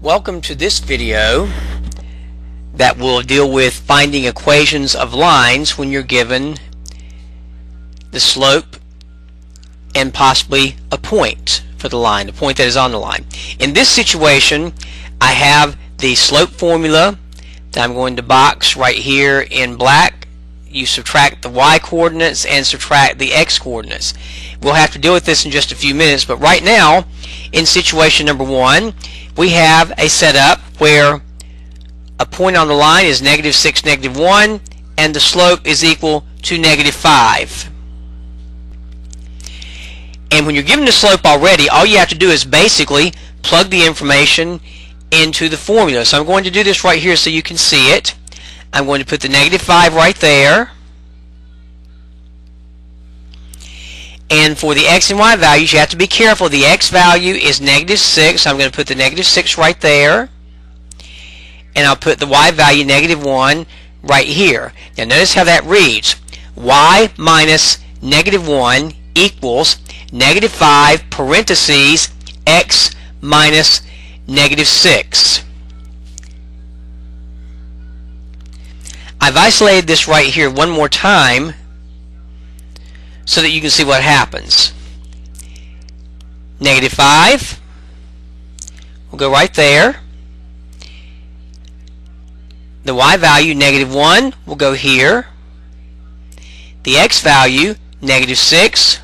Welcome to this video that will deal with finding equations of lines when you're given the slope and possibly a point for the line, the point that is on the line. In this situation, I have the slope formula that I'm going to box right here in black. You subtract the y coordinates and subtract the x coordinates. We'll have to deal with this in just a few minutes, but right now in situation number 1 we have a setup where a point on the line is -6, -1, and the slope is equal to -5. And when you're given the slope already, all you have to do is basically plug the information into the formula. So I'm going to do this right here so you can see it. I'm going to put the -5 right there. And for the x and y values, you have to be careful. The x value is -6, so I'm going to put the -6 right there. And I'll put the y value -1 right here. Now notice how that reads. Y minus -1 equals -5 parentheses x minus -6. I've isolated this right here one more time so that you can see what happens. -5 will go right there. The y value -1 will go here. The x value -6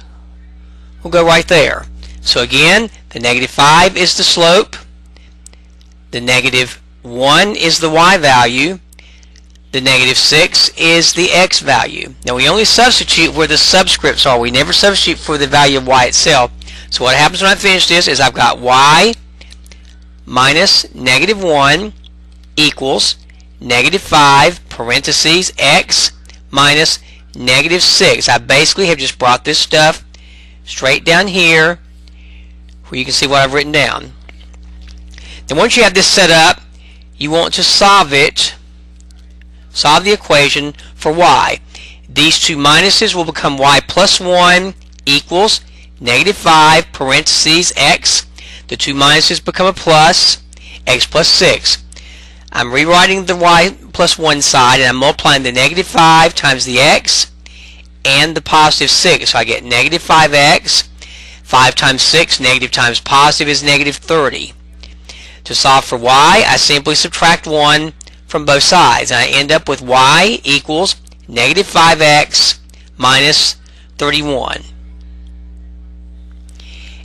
will go right there. So again, the -5 is the slope, the -1 is the y value, the -6 is the x value. Now we only substitute where the subscripts are. We never substitute for the value of y itself. So what happens when I finish this is I've got y minus -1 equals -5 parentheses x minus -6. I basically have just brought this stuff straight down here where you can see what I've written down. Then once you have this set up, you want to solve the equation for y. These two minuses will become y plus 1 equals -5 parentheses x. The two minuses become a plus, x plus 6. I'm rewriting the y plus 1 side and I'm multiplying the -5 times the x and the positive 6. So I get -5x. 5 times 6, negative times positive is -30. To solve for y, I simply subtract 1 from both sides, and I end up with y equals -5x minus 31.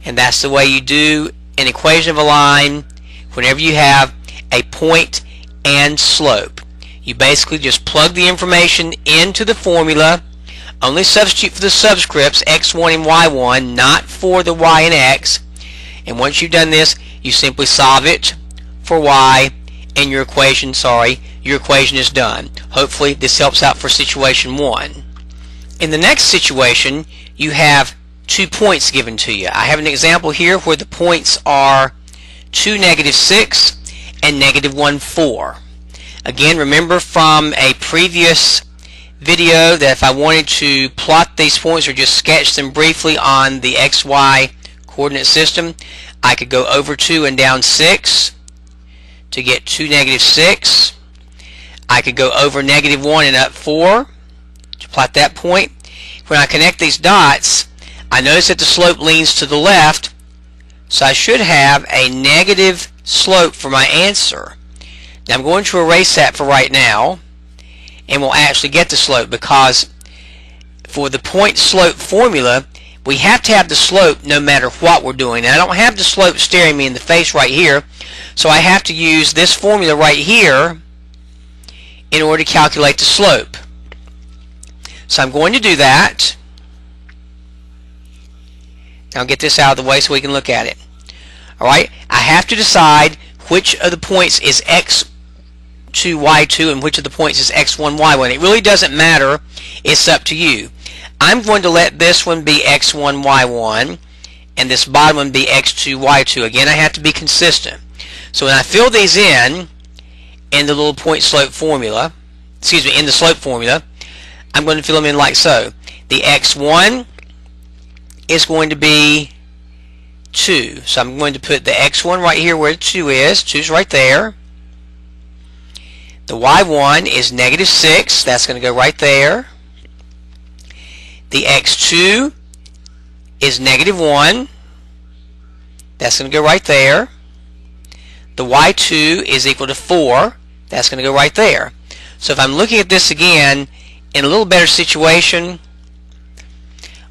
And that's the way you do an equation of a line whenever you have a point and slope. You basically just plug the information into the formula, only substitute for the subscripts x1 and y1, not for the y and x, and once you've done this, you simply solve it for y, and your equation is done. Hopefully this helps out for situation 1. In the next situation, you have 2 points given to you. I have an example here where the points are 2, -6 and -1, 4. Again, remember from a previous video that if I wanted to plot these points or just sketch them briefly on the XY coordinate system, I could go over 2 and down 6 to get 2, -6. I could go over -1 and up 4 to plot that point. When I connect these dots, I notice that the slope leans to the left, so I should have a negative slope for my answer. Now I'm going to erase that for right now, and we'll actually get the slope, because for the point slope formula, we have to have the slope no matter what we're doing. Now I don't have the slope staring me in the face right here, so I have to use this formula right here in order to calculate the slope. So I'm going to do that. I'll get this out of the way so we can look at it. Alright, I have to decide which of the points is x2, y2 and which of the points is x1, y1. It really doesn't matter. It's up to you. I'm going to let this one be x1, y1 and this bottom one be x2, y2. Again, I have to be consistent. So when I fill these in the little point slope formula, in the slope formula, I'm going to fill them in like so. The x1 is going to be 2. So I'm going to put the x1 right here where 2 is. 2's right there. The y1 is negative 6. That's going to go right there. The x2 is negative 1. That's going to go right there. The y2 is equal to 4. That's going to go right there. So if I'm looking at this again in a little better situation,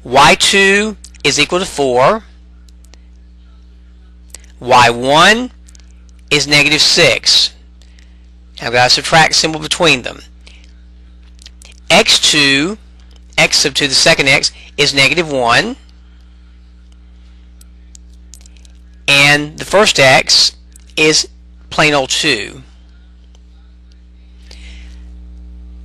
y2 is equal to 4. y1 is negative 6. I've got a subtract symbol between them. x2, x sub 2, the second x, is negative 1. And the first x is plain old 2.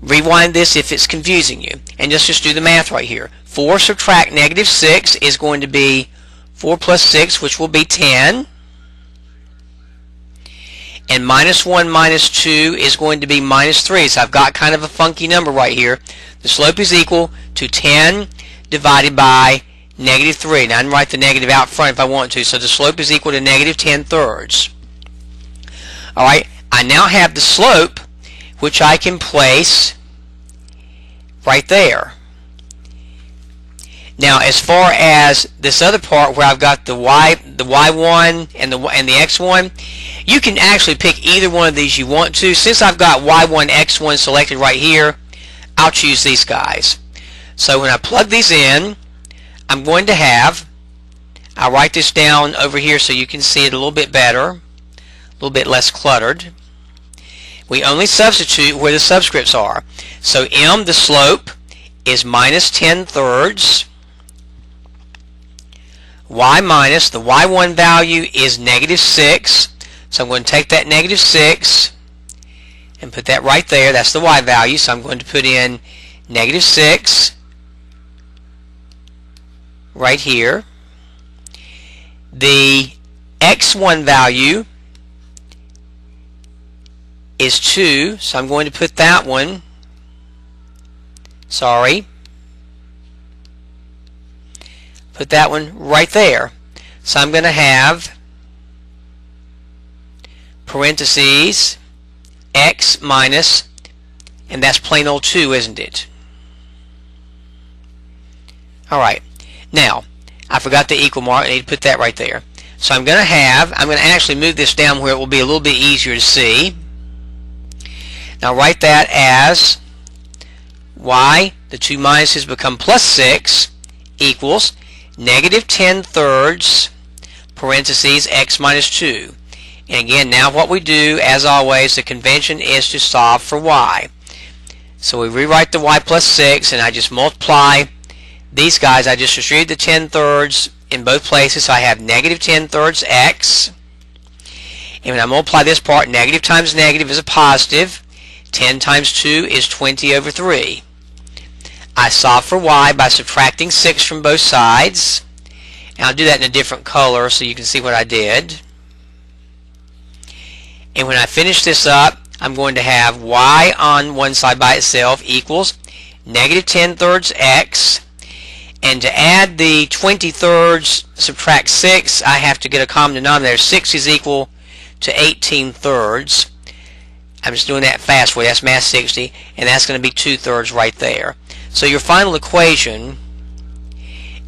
Rewind this if it's confusing you. And just do the math right here. 4 subtract negative 6 is going to be 4 plus 6, which will be 10. And minus 1 minus 2 is going to be minus 3. So I've got kind of a funky number right here. The slope is equal to 10 divided by negative 3. Now I can write the negative out front if I want to. So the slope is equal to negative 10/3. Alright, I now have the slope, which I can place right there. Now as far as this other part where I've got the y1 and the x1, you can actually pick either one of these you want to. Since I've got y1, x1 selected right here, I'll choose these guys. So when I plug these in, I'm going to have, I'll write this down over here so you can see it a little bit better, a little bit less cluttered. We only substitute where the subscripts are. So m, the slope, is minus 10/3. Y minus, the y1 value is negative 6. So I'm going to take that negative 6 and put that right there. That's the y value. So I'm going to put in negative 6 right here. The x1 value is 2. So I'm going to put that one. Put that one right there. So I'm going to have parentheses x minus, and that's plain old 2, isn't it? Alright, now I forgot the equal mark. I need to put that right there. So I'm going to actually move this down where it will be a little bit easier to see. Now write that as y, the 2 minuses become plus 6, equals negative 10/3 parentheses x minus 2. And again, now what we do, as always, the convention is to solve for y. So we rewrite the y plus 6, and I just multiply these guys. I just distribute the 10/3 in both places, so I have negative 10/3 x. And when I multiply this part, negative times negative is a positive. 10 times 2 is 20/3. I solve for y by subtracting 6 from both sides. And I'll do that in a different color so you can see what I did. And when I finish this up, I'm going to have y on one side by itself equals negative 10/3 x. And to add the 20/3, subtract 6, I have to get a common denominator. 6 is equal to 18/3. I'm just doing that fast for you. That's math 60. And that's going to be 2/3 right there. So your final equation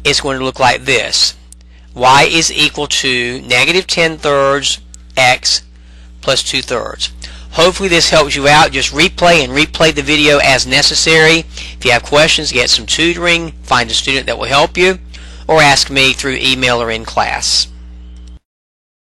is going to look like this. Y is equal to negative 10/3 x plus 2/3. Hopefully this helps you out. Just replay the video as necessary. If you have questions, get some tutoring, find a student that will help you, or ask me through email or in class.